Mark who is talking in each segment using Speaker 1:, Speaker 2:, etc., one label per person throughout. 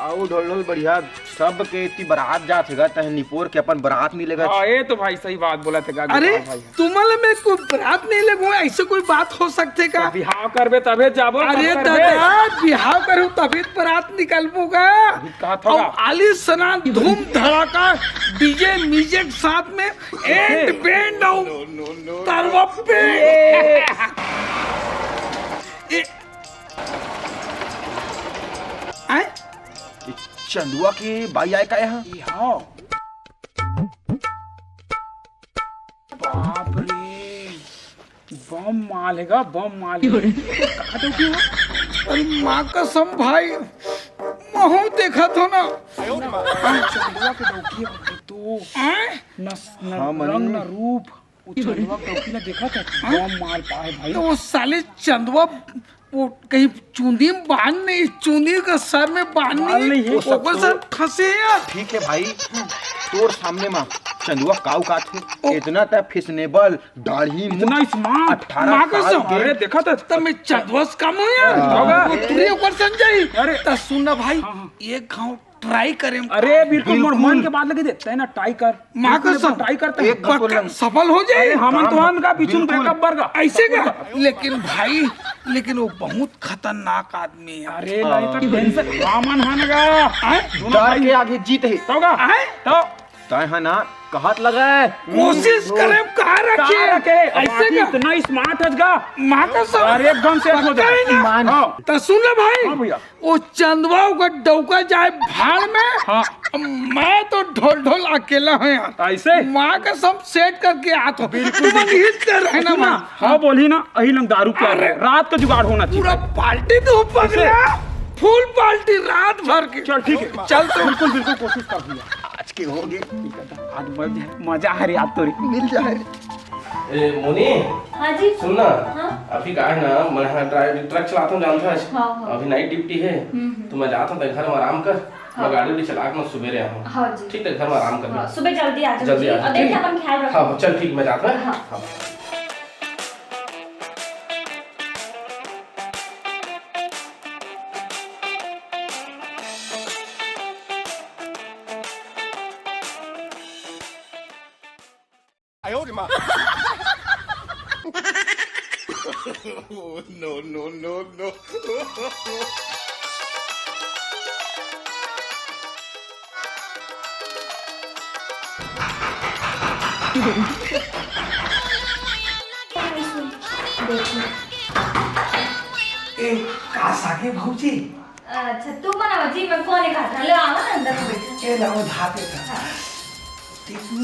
Speaker 1: आओ ढोल ढोल बढ़िया सब के इतनी बारात जात हैगा तह निपोर के अपन बारात मिलेगा।
Speaker 2: हाँ ये तो भाई सही बात बोला थे।
Speaker 3: अरे तुम्हारे में कोई बारात नहीं लगो, ऐसे कोई बात हो सकते का?
Speaker 2: बिहाव करबे तबे जाबो।
Speaker 3: अरे दादा बिहाव करूँ तभी बारात निकलबूगा। और आलीशान धूम धड़ाका डीजे म्यूजिक साथ में एंड बैंड तारवा पे
Speaker 1: चंदुआ के भाई आए का यहाँ।
Speaker 2: हाँ बाप रे बम मालेगा बम माल।
Speaker 3: अरे माँ कसम भाई महू देखा था ना।
Speaker 2: चंदुआ के डोकी तो रंग न रूप चंदुआ के डोकी ने देखा था बम माल पाए भाई।
Speaker 3: तो वो साले चंदुआ वो कहीं चूंदी में बांधने, चूंदी का सर में बांधने ऊपर सर फंसे यार।
Speaker 1: ठीक है भाई तोर सामने माँ चंदुआ काऊ का थे इतना तक फिशनेबल दाढ़ी
Speaker 2: इतना स्मार्ट
Speaker 1: 18 साल के।
Speaker 2: अरे देखा था
Speaker 3: तब मैं चंदुआ कम हूँ यार। वो तुझे ऊपर संजय।
Speaker 2: अरे
Speaker 3: तो सुन भाई एक गाँव ट्राई करें।
Speaker 2: अरे बिल्कुल मन के बाद लगे देते हैं ना ट्राई कर
Speaker 3: माँ का
Speaker 2: ट्राई करते
Speaker 1: एक
Speaker 3: पक्का सफल हो जाए।
Speaker 2: हम तो का पीछे ब्रेकअप बर्गा
Speaker 3: ऐसे का। लेकिन भाई लेकिन वो बहुत खतरनाक आदमी है।
Speaker 2: अरे नहीं तो टेंशन रामन हानगा
Speaker 1: डर के आगे जीत है
Speaker 2: तोगा तो
Speaker 1: तय है ना कहत लगा है
Speaker 3: कोशिश करें कहाँ रखे
Speaker 2: ऐसे का इतना स्मार्ट है का
Speaker 3: माँ का सब।
Speaker 2: अरे एकदम से हो जाए
Speaker 3: तो सुन ले भाई
Speaker 2: भैया
Speaker 3: वो चंदवा का डौका जाए भाड़ में।
Speaker 2: हाँ
Speaker 3: मैं तो ढोल ढोल अकेला हूँ यार।
Speaker 2: ऐसे
Speaker 3: माँ का सब सेट करके आता हूँ। तुम हिट कर रहे ना माँ।
Speaker 2: हाँ बोली ना अही लंग दारू क्या है रात का जुगाड़ होना चाहिए।
Speaker 3: पूरा पार्टी तो पकड़ा फुल पार्टी रात भर की।
Speaker 2: चल ठीक है
Speaker 3: चल तो
Speaker 2: बिल्कुल बिल्कुल कोशिश कर भैया
Speaker 1: आज के होगे
Speaker 2: आज मजा है याद तो
Speaker 1: मिल जाए।
Speaker 4: मोनी
Speaker 5: हाँ जी
Speaker 4: सुन ना
Speaker 5: हाँ?
Speaker 4: अभी का है ना मैं यहाँ ट्रक चलाता हूँ जानता है
Speaker 5: हाँ।
Speaker 4: अभी नाइट ड्यूटी है तो मैं जाता हूँ घर में आराम कर। मैं गाड़ी उड़ी चला के मैं सुबह रहा हूँ।
Speaker 5: हाँ जी
Speaker 4: ठीक है घर में आराम कर।
Speaker 5: सुबह जल्दी आ जाओ
Speaker 4: जल्दी आ
Speaker 5: और देखिए अपन ख्याल रखो।
Speaker 4: हाँ चल ठीक मैं जाता हूँ।
Speaker 5: हाँ।
Speaker 3: सागे भौजी
Speaker 5: अच्छा तू बनावा जी मैं कौन है खाता ले आवा ना अंदर बैठ।
Speaker 3: ए लाओ धाते था।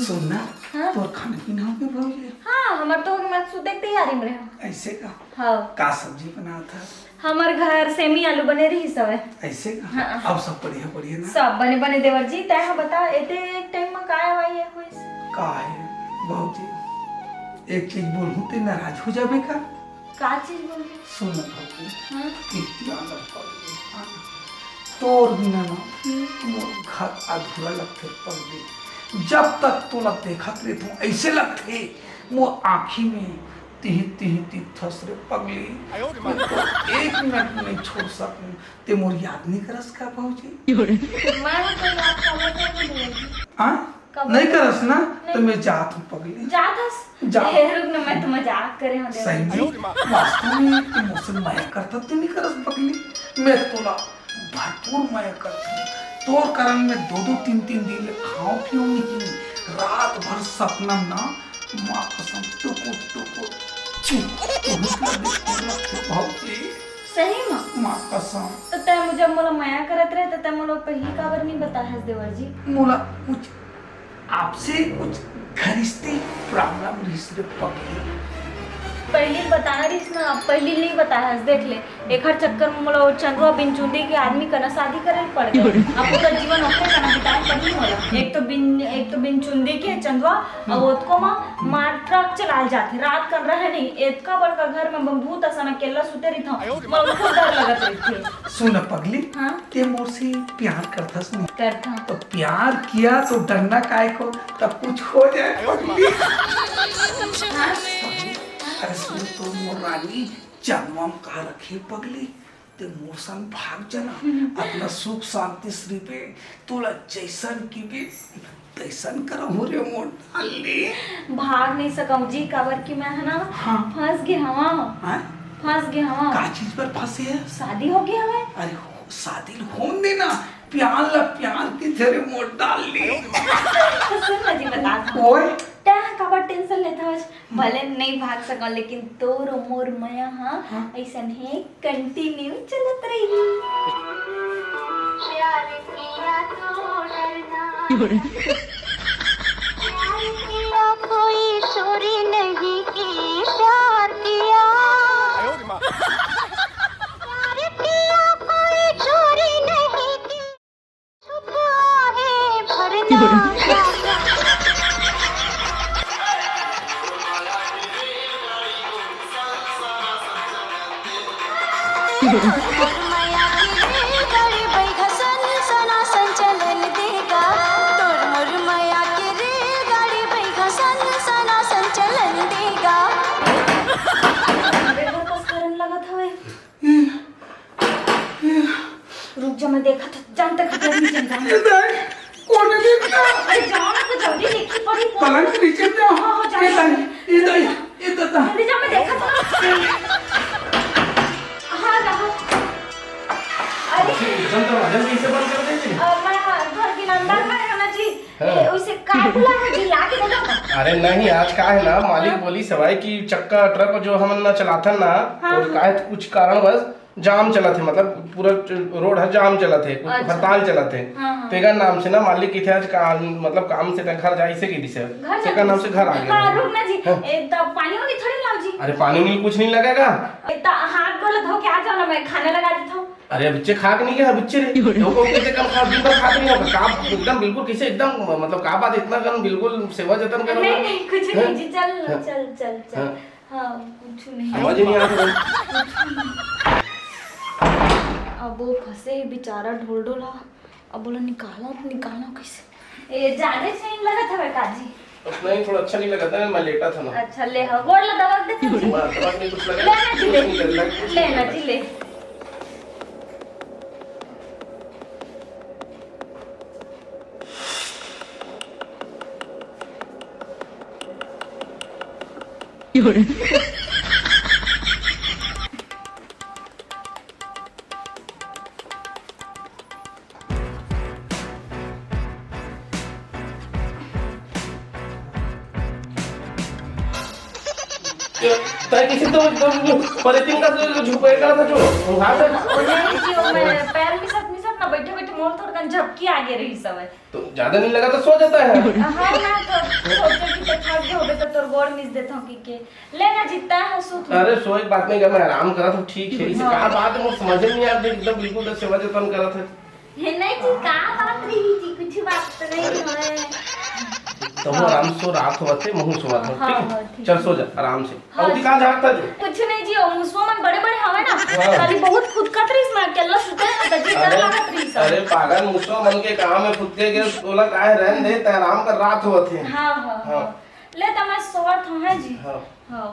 Speaker 3: सुनना
Speaker 5: हाँ?
Speaker 3: तो खाना पीना हो गया भौजी?
Speaker 5: हाँ हमार तो मैं सुते की तैयारी में रहा।
Speaker 3: ऐसे का
Speaker 5: हाँ
Speaker 3: का सब्जी बना था?
Speaker 5: हमार घर सेमी आलू बने रही सब है।
Speaker 3: ऐसे का
Speaker 5: हाँ।
Speaker 3: अब सब बढ़िया बढ़िया ना।
Speaker 5: सब बने बने देवर जी तय बता एते एक टाइम में काय भाई है होइस
Speaker 3: का है भौजी एक चीज बोलूं ते नाराज हो जाबे का?
Speaker 5: का चीज बोल
Speaker 3: सुन भौजी
Speaker 5: हां
Speaker 3: इतना न पगली तोर बिना ना मोर घर अधूरा लगते पगली। जब तक तो लग देखत रे तू ऐसे लगते मोर आँखी में तिह तिह तिह थस रे पगली। मैं तो एक मिनट नहीं छोड़ सकूं ते मोर याद नहीं करस का भौजी?
Speaker 5: मैं तो याद कर
Speaker 3: हाँ नहीं करस ना तो मैं जात हूँ पगली।
Speaker 5: जातस
Speaker 3: जा।
Speaker 5: रुक ना मैं तो मजाक करे हूं
Speaker 3: सही में वास्तव में तुम मुझसे माया करता तो नहीं करस पगली। मैं तोला भरपूर माया करता हूँ। तोर कारण में दो दो तीन तीन दिन खाओ पियो नहीं रात भर सपना ना माँ कसम टुकु टुकु
Speaker 5: सही में
Speaker 3: माँ कसम
Speaker 5: तो तय मुझे मोला माया करत रहे तो तय मोला पहली काबर नहीं बता है देवर जी।
Speaker 3: मोला कुछ आपसे कुछ घरिस्ती प्रॉब्लम रिस रे पगली।
Speaker 5: पहली बताना रही ना अब पहली नहीं बताया है देख ले एक हर चक्कर में मोला चंदुआ बिन चुंदी के आदमी का शादी करे पड़ गई। अब पूरा जीवन ओकरे का बिताए पड़ी होला। एक तो बिन चुंदी के चंदुआ और ओतको मार ट्रक चलाए जाते रात कर रहे नहीं एतका बड़का घर में बहुत असन अकेला सुते रही था मोला बहुत डर लगत रही थी।
Speaker 3: सुन पगली
Speaker 5: हाँ
Speaker 3: ते मोर से प्यार करथस नहीं
Speaker 5: करता
Speaker 3: तो प्यार किया तो डरना काय को तब कुछ हो जाए पगली।
Speaker 5: हाँ
Speaker 3: अरे सुन तो मोर रानी चंदवा कहा रखे पगली ते मोर संग भाग जाना अपना सुख शांति श्री पे तोला जैसन की भी तैसन करहु रे मोर डाली।
Speaker 5: भाग नहीं सकूं जी, काबर की मैं है ना
Speaker 3: हाँ।
Speaker 5: फंस गए हवा,
Speaker 3: हाँ?
Speaker 5: फंस गए हवा।
Speaker 3: का चीज पर फंसे है?
Speaker 5: शादी हो गया हमें।
Speaker 3: अरे शादी होने देना, प्यार ला प्यार की तेरे मोर डाली।
Speaker 5: तो सुन ना जी बता
Speaker 3: ओए
Speaker 5: ता काबर टेंशन लेता है, भले नहीं भाग सका लेकिन तोर मोर माया हाँ ऐसन है कंटिन्यू चलत रही। प्यार किया तो डरना, प्यार किया कोई चोरी नहीं की, प्यार किया, प्यार किया कोई चोरी नहीं की, छुप आहे भरना। रुक जा, मैं देखा था जानते खबर नहीं चल रहा।
Speaker 3: इधर कौन है देखना?
Speaker 5: अरे जाओ ना, तो जल्दी देखी पड़ी
Speaker 3: पलंग के नीचे जाओ।
Speaker 5: हाँ, जाओ।
Speaker 3: इधर इधर
Speaker 5: जल्दी जा, मैं देखा था हाँ रहा। अरे
Speaker 4: एकदम दरवाजा कैसे बंद कर देते?
Speaker 5: मैं घर के अंदर में है ना जी,
Speaker 4: हाँ।
Speaker 5: उसे का बुला है जी, लाके दे दो।
Speaker 4: अरे नहीं, आज का है ना मालिक बोली सवाई की चक्का ट्रक जो हम ना चलाता ना, और का है कुछ कारणवश जाम चला थे, मतलब पूरा रोड है जाम चला थे,
Speaker 5: अच्छा।
Speaker 4: हड़ताल चला थे।
Speaker 5: हाँ।
Speaker 4: तेगा नाम से ना मालिक की थे आज मतलब काम से घर जाए से की दिसे तेगा नाम से घर आ गया।
Speaker 5: हाँ रुक ना जी,
Speaker 4: हाँ।
Speaker 5: तो पानी वानी थोड़ी लाओ जी।
Speaker 4: अरे पानी में कुछ नहीं लगेगा।
Speaker 5: तो हाथ गोला धो के आ जाओ ना, मैं खाने लगा देता हूँ।
Speaker 4: अरे बच्चे खा के नहीं गया बच्चे रे, लोगों को कैसे कम खा दिन भर खा के नहीं होगा का एकदम बिल्कुल कैसे एकदम मतलब का बात इतना कम बिल्कुल सेवा जतन करो।
Speaker 5: नहीं नहीं कुछ नहीं जी, चल
Speaker 4: हाँ।
Speaker 5: चल चल चल।
Speaker 4: हाँ।
Speaker 5: हाँ कुछ नहीं।
Speaker 4: समझ ही नहीं आ रहा।
Speaker 5: अब वो फंसे बेचारा ढोल ढोला, अब बोला निकाला तो निकाला कैसे? ये जाने से नहीं लगा था बेटा जी।
Speaker 4: उतना ही थोड़ा अच्छा नहीं लगा था, मैं लेटा था ना।
Speaker 5: अच्छा ले हाँ, गोड़ ला दवा दे तू जी।
Speaker 4: दिमाग में कुछ लगा
Speaker 5: लेना जी ले, लेना जी ले।
Speaker 4: तय किसी तो परेतिन का जो झुपेगा था जो वहां से
Speaker 5: नहीं जी, वो मैं पैर मिसत ना बैठे बैठे मोड़ तोड़ कर झपकी आगे रही सब है।
Speaker 4: तो ज्यादा नहीं लगा तो सो जाता है।
Speaker 5: हाँ ना, तो सोचे कि तो थक गए होगे तो तोर गोड़ मिस देता हूँ कि लेना जितना है सो तू।
Speaker 4: अरे सो एक बात नहीं कर, मैं आराम करा था ठीक है, इसे
Speaker 5: हाँ।
Speaker 4: कहा बात है मुझे समझ में नहीं आ रही, एकदम बिल्कुल सेवा जतन करा था।
Speaker 5: ये नहीं जी, का बात रही जी, कुछ बात तो नहीं है।
Speaker 4: तो वो आराम सो रात हुआ थे मुंह सुवा था
Speaker 5: हाँ,
Speaker 4: ठीक
Speaker 5: हाँ,
Speaker 4: है,
Speaker 5: ठीक
Speaker 4: चल सो जा आराम से।
Speaker 5: हाँ,
Speaker 4: और दिखा जाता जो
Speaker 5: कुछ नहीं जी, ओ मुसवा मन बड़े बड़े हवे ना,
Speaker 4: हाँ।
Speaker 5: खाली बहुत खुद कत रही इसमें अकेला सुते ना तो जी डर लागत रही सब।
Speaker 4: अरे पागल मुसवा मन के काम में खुद के बोला काहे रहन दे ते आराम कर रात हुआ थे।
Speaker 5: हाँ हाँ हाँ, ले तो मैं सोत हूँ है जी।
Speaker 4: हाँ।
Speaker 5: हाँ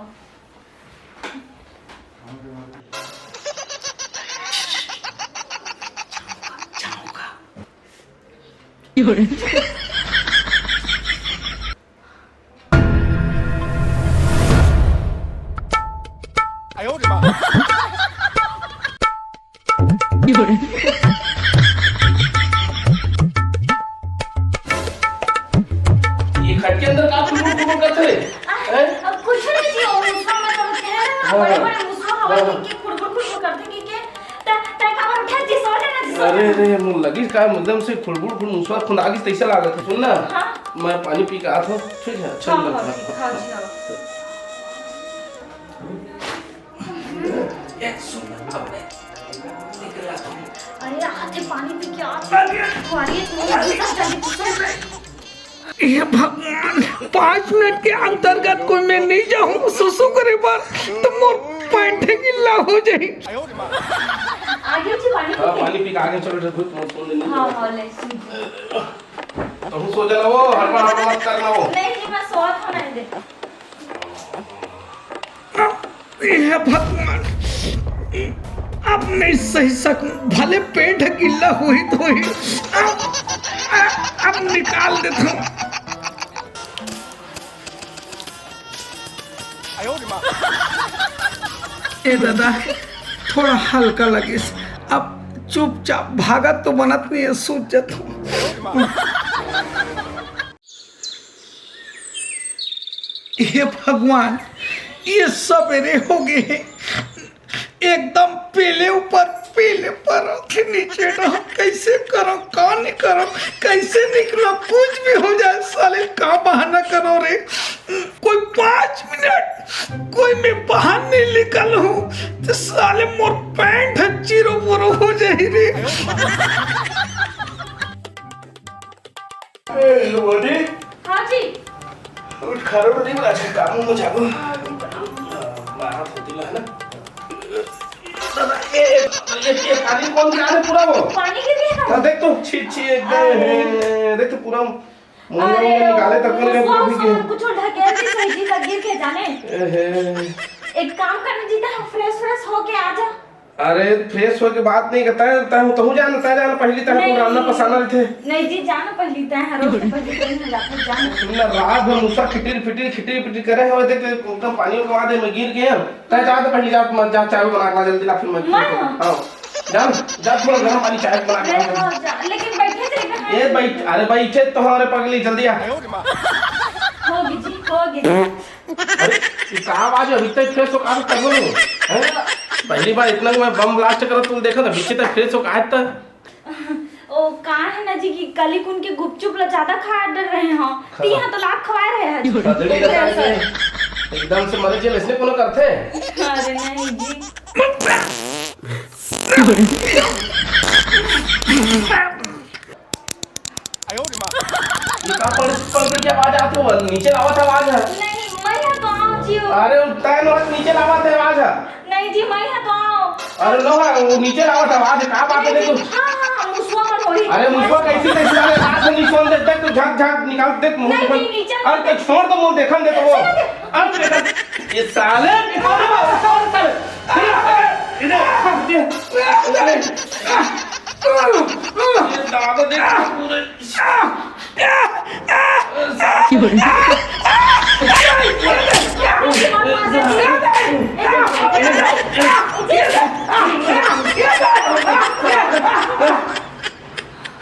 Speaker 4: ये खट के अंदर का फुल करते हैं?
Speaker 5: अब कुछ नहीं जी, ओ मुसवा मन तो कह रहे ना बड़े बड़े मुसवा हवा कि खुड़खुड़ करते कि ता का बार उठा जी, सो जाना जी, सो
Speaker 4: अरे
Speaker 5: जाना।
Speaker 4: रे मुंह लगी का एकदम से खुलबुल खुल मुसवा खुंदागी तैसा लागत है। सुन ना
Speaker 5: हाँ।
Speaker 4: मैं पानी पी के आता हूँ ठीक है, अच्छा
Speaker 5: हाँ
Speaker 4: नहीं
Speaker 5: हाँ
Speaker 4: लगता।
Speaker 5: हाँ जी हाँ।
Speaker 3: एक सुन अब मैं निकला था।
Speaker 5: अरे आते पानी पी के आते तुम्हारी एक मुंह जल्दी
Speaker 3: ये भगवान 5 मिनट के अंतर्गत कोई मैं नहीं जाऊँ सुसु करे बार तो मोर पैंट गिल्ला हो जाए।
Speaker 5: आगे जी पानी
Speaker 4: हाँ
Speaker 5: पी
Speaker 4: पानी पी के आगे चलो बहुत मत सुन लेनी।
Speaker 5: हाँ हाँ ले सुन।
Speaker 4: तो हम सो जाना, वो हड़बड़ मत करना वो।
Speaker 5: नहीं जी, मैं सोत होने दे।
Speaker 3: ये भगवान अब नहीं सही सकूं, भले पेट गिल्ला हुई तो ही अब निकाल देता हूँ। ए दादा थोड़ा हल्का लगे, अब चुपचाप भागा तो बनत नहीं है, सूझ जाता हूँ। हे भगवान, ये सवेरे हो गए हैं, एकदम पीले ऊपर पीले पर नीचे रहो, कैसे करो कौन नहीं करो, कैसे निकलो, कुछ भी हो जाए साले का बहाना करो रे। कोई 5 मिनट कोई मैं बाहर नहीं निकल हूँ तो साले मोर पैंट चिरो पुरो हो जाए रे।
Speaker 5: हाँ जी।
Speaker 4: उठ खड़ो तो नहीं आज काम में जागो बात होती है ना। दादा ये पानी कौन गिरा दे पूरा वो
Speaker 5: पानी गिर गया
Speaker 4: हाँ देख तो छी देख तो पूरा मुंह में निकाले तक नहीं लग रहा है
Speaker 5: कुछ ढकेल के सही जी गिर के जाने। एक काम करना जीता, फ्रेश होके आ जा।
Speaker 4: अरे फ्रेश हो के बात नहीं करता है, तू जाना पहली तरह को रामना पसाना थे।
Speaker 5: नहीं जी जाना पहली तय है, रोज पहली ट्रेन में जाकर जाना।
Speaker 4: सुनना रात भर मुसा खिटी करे हो, देख एकदम पानी में कमा दे मैं गिर गया तय जा तो पहली जा चाय बना के जल्दी ला, फिर मैं हां जा थोड़ा गर्म पानी चाय बना के।
Speaker 5: लेकिन बैठे थे कहां?
Speaker 4: ए बैठ, अरे बैठे तो हमारे पगली जल्दी आ।
Speaker 5: होगी जी होगी।
Speaker 4: अरे ये का आवाज अभी तक फ्रेश हो का कर लो हैं? पहली बार इतना मैं बम ब्लास्ट करो तुम देखो ना पीछे तक फ्रेश हो का है तक।
Speaker 5: ओ कहां है ना जी कि कल कुन के गुपचुप ला ज्यादा खा डर रहे हैं, तीहा तो लाख खवा रहे हैं जी।
Speaker 4: एकदम से मर जाए इसलिए कोनो करते।
Speaker 5: अरे नहीं जी
Speaker 4: ये का पड़ की आवाज आती है, नीचे लावत आवाज है।
Speaker 5: नहीं मैं यहाँ तो आओ जी।
Speaker 4: अरे तैन और नीचे लावत है आवाज है।
Speaker 5: नहीं जी मैं यहाँ तो आओ।
Speaker 4: अरे लो वो नीचे लावत आवाज है, का बात है देखो।
Speaker 5: हां मुसवा मत होई।
Speaker 4: अरे मुझको कैसी अरे रात में निशान देख तो झांक निकाल देख मुंह
Speaker 5: नहीं,
Speaker 4: देखो।
Speaker 5: नीचे
Speaker 4: अरे छोड़ दो मुंह देखन दे तो वो अब देखो ये साले निकाल दो साले इधर ये दादा देख पूरे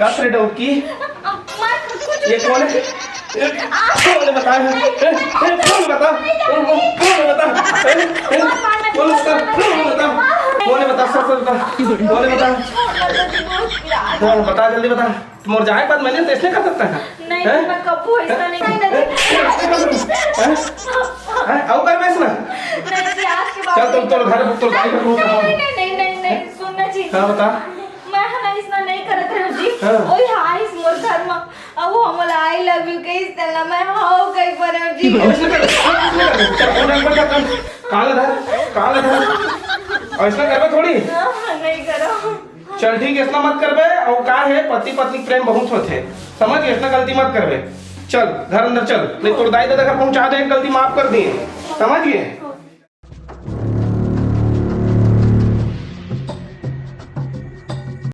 Speaker 4: कस रे डोकी ये कौन है? कौन है बता? कौन बता? बता जल्दी बता। मोर जाए बाद मैंने तो इसने कर सकता है।
Speaker 5: नहीं मैं कबू ऐसा नहीं
Speaker 4: आओ कर बेच ना।
Speaker 5: नहीं जी आज के बाद
Speaker 4: चल तुम तो घर तो गाड़ी का
Speaker 5: नहीं सुनना जी।
Speaker 4: हाँ बता।
Speaker 5: मैं हना इसना नहीं करत रह जी।
Speaker 4: हाँ।
Speaker 5: ओई हां इस मोर घर में अब वो हमला आई लव यू के इस तरह मैं हाउ कई पर जी।
Speaker 4: ऐसे कर चल फोन नंबर का काल धर ऐसा करबे थोड़ी।
Speaker 5: नहीं करो।
Speaker 4: चल ठीक है, इतना मत करबे। और का है पति पत्नी प्रेम बहुत होते, समझ गए? इतना गलती मत करबे। चल घर अंदर चल, नहीं तो दाई दादा का पहुंचा दे, गलती माफ कर दिए, समझ गए?